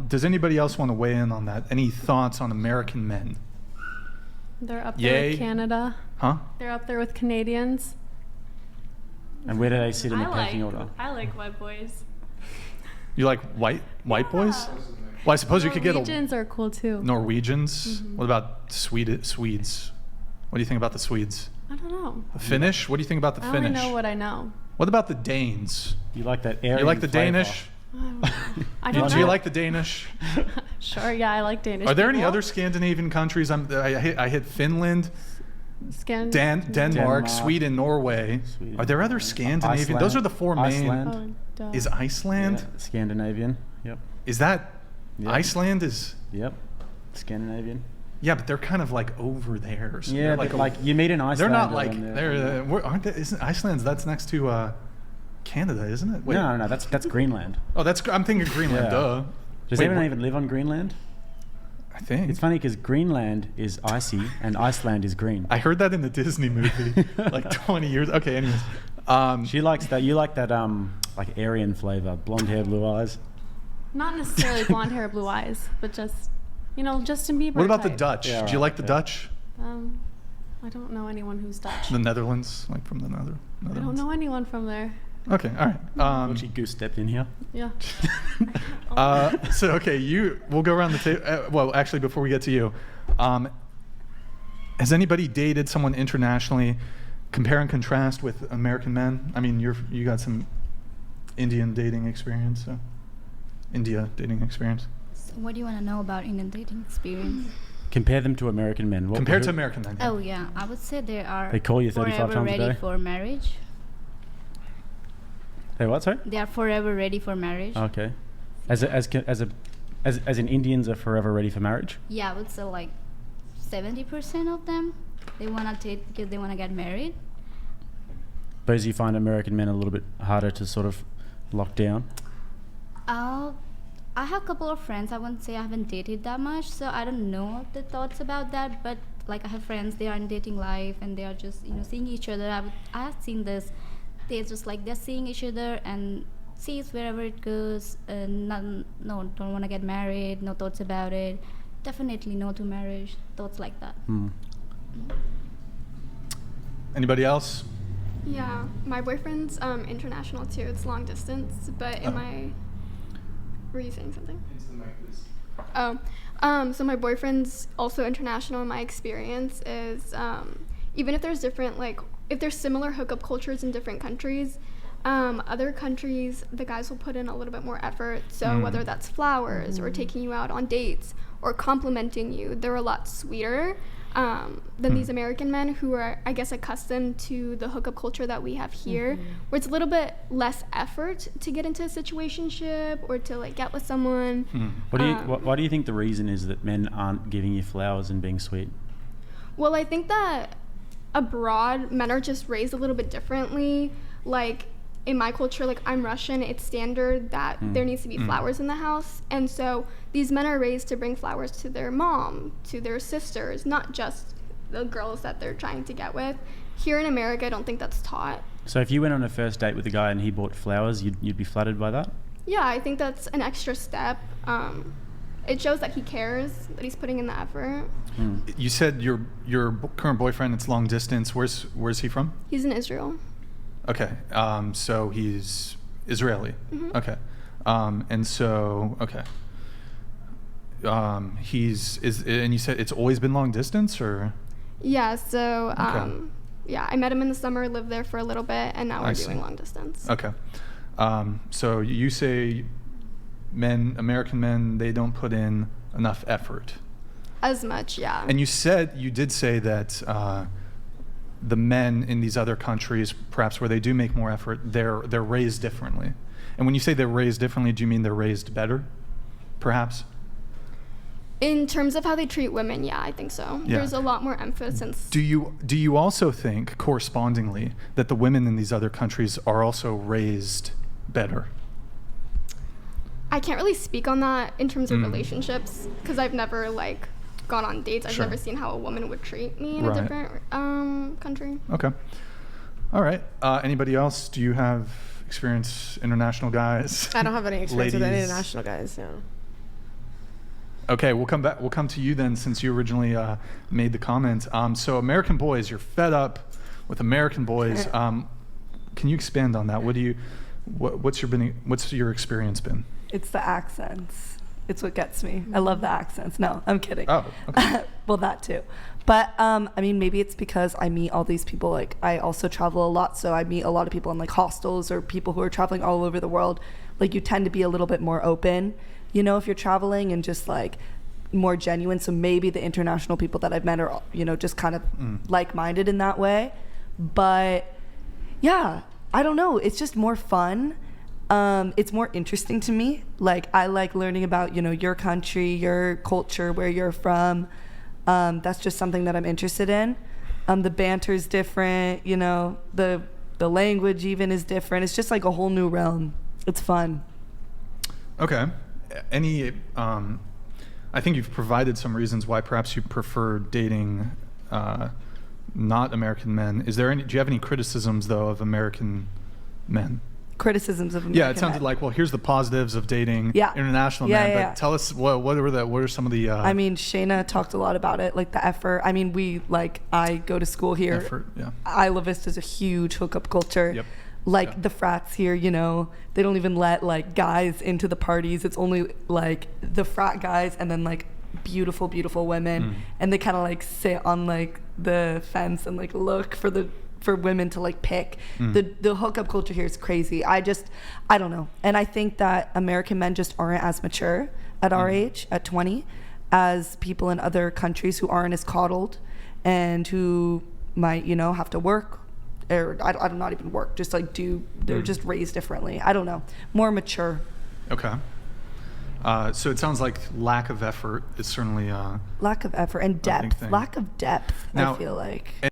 Does anybody else want to weigh in on that? Any thoughts on American men? They're up there Yay. with Canada. Huh? They're up there with Canadians. And where do they sit in the pecking order? I like white boys. You like white boys? Well, I suppose you could get Norwegians are cool too. Norwegians. What about Swedes? What do you think about the Swedes? I don't know. The Finnish? What do you think about the I Finnish? only know what I know. What about the Danes? You like that Aryan You like the flavor. Danish? I don't know. Do you like the Danish? Sure, yeah, I like Danish. Are there any people. other Scandinavian countries? I hit Finland, Denmark, Denmark. Sweden, Norway. Sweden. Are there other Scandinavian? Iceland. Those are the four main. Iceland. Oh, duh. Is Iceland? Yeah, Scandinavian. Yep. Is that Yep. Iceland? Is Yep. Scandinavian. yeah, but they're kind of like over there. So Yeah, they're like you meet an they're Icelander. not like and they're aren't they? Isn't Iceland's that's next to Canada, isn't it? Wait. No, that's Greenland. Oh, I'm thinking Greenland. Yeah. Duh. Does Wait, anyone what- even live on Greenland? I think It's funny because Greenland is icy and Iceland is green. I heard that in the Disney movie like 20 years. Okay, anyways. She likes that. You like that like Aryan flavor, blonde hair, blue eyes. Not necessarily blonde hair, blue eyes, but just, Justin Bieber. What about the type. Dutch? Yeah, Do you right, like the yeah. Dutch? I don't know anyone who's Dutch. The Netherlands, like from the I Netherlands. don't know anyone from there. Okay, all right. She goose stepped in here. Yeah. So okay, we'll go around the table. Well, actually, before we get to you, has anybody dated someone internationally? Compare and contrast with American men. I mean, you got some Indian dating experience, so India dating experience. So what do you want to know about Indian dating experience? Compare them to American men. Compared to American men. yeah. Oh yeah, I would say they are They call you 35 forever times a ready day? for marriage. Hey, what? Sorry. They are forever ready for marriage. Okay. As in Indians are forever ready for marriage. Yeah, I would say like 70% of them they want to date because they want to get married. But as you find American men a little bit harder to sort of lock down. I have a couple of friends. I wouldn't say I haven't dated that much, so I don't know the thoughts about that. But like I have friends, they are in dating life and they are just seeing each other. I have seen this. They're just like they're seeing each other and sees wherever it goes. Don't want to get married. No thoughts about it. Definitely no to marriage. Thoughts like that. Anybody else? Yeah, my boyfriend's international too. It's long distance, but were you saying something? So my boyfriend's also international. My experience is even if there's different if there's similar hookup cultures in different countries, other countries the guys will put in a little bit more effort. So whether that's flowers or taking you out on dates or complimenting you, they're a lot sweeter than these American men who are, I guess, accustomed to the hookup culture that we have here, where it's a little bit less effort to get into a situationship or to get with someone. Why do you think the reason is that men aren't giving you flowers and being sweet? Well, I think that abroad, men are just raised a little bit differently. Like, in my culture, I'm Russian, it's standard that there needs to be flowers in the house. And so these men are raised to bring flowers to their mom, to their sisters, not just the girls that they're trying to get with. Here in America, I don't think that's taught. So if you went on a first date with a guy and he bought flowers, you'd be flattered by that? Yeah, I think that's an extra step. It shows that he cares, that he's putting in the effort. You said your current boyfriend, it's long distance. Where's he from? He's in Israel. Okay. So he's Israeli. Okay. And so okay. And you said it's always been long distance, or? Yeah. So Okay. yeah, I met him in the summer, lived there for a little bit, and now I we're see. doing long distance. Okay. So you say American men, they don't put in enough effort. As much, yeah. And you did say that the men in these other countries, perhaps where they do make more effort, they're raised differently. And when you say they're raised differently, do you mean they're raised better, perhaps? In terms of how they treat women, yeah, I think so. Yeah. There's a lot more emphasis. Do you also think, correspondingly, that the women in these other countries are also raised better? I can't really speak on that in terms of relationships because I've never gone on dates. I've Sure. never seen how a woman would treat me in Right. a different country. Okay. All right. Anybody else? Do you have experience international guys? I don't have any experience with any Ladies. international guys. Yeah. Okay, we'll come back. We'll come to you then, since you originally made the comment. So American boys, you're fed up with American boys. Can you expand on that? What's your experience been? It's the accents. It's what gets me. I love the accents. No, I'm kidding. Oh, okay. Well, that too. But I mean, maybe it's because I meet all these people. Like, I also travel a lot, so I meet a lot of people in like hostels or people who are traveling all over the world. Like, you tend to be a little bit more open, you know, if you're traveling, and just like more genuine. So maybe the international people that I've met are, you know, just kind of like-minded in that way. But yeah, I don't know. It's just more fun. It's more interesting to me. Like, I like learning about, you know, your country, your culture, where you're from. That's just something that I'm interested in. The banter is different, you know, the language even is different. It's just like a whole new realm. It's fun. Okay. I think you've provided some reasons why perhaps you prefer dating not American men. Do you have any criticisms, though, of American men? Criticisms of American Yeah, it sounded men. like, well, here's the positives of dating international Yeah, men. yeah, But yeah. tell us, what are some of the I mean, Shayna talked a lot about it, like the effort. I mean, I go to school here. effort? Yeah. Isla Vista is a huge hookup culture. Yep. Like, Yeah. the frats here, you know, they don't even let like guys into the parties. It's only like the frat guys and then like beautiful, beautiful women. And they kind of like sit on like the fence and like look for women to like pick. The hookup culture here is crazy. I don't know. And I think that American men just aren't as mature at our age, at 20, as people in other countries who aren't as coddled and who might, you know, have to work, or I don't not even work, just like they're just raised differently. I don't know. More mature. Okay. So it sounds like lack of effort is certainly Lack of effort and a big depth. thing. Lack of depth, Now, I feel like.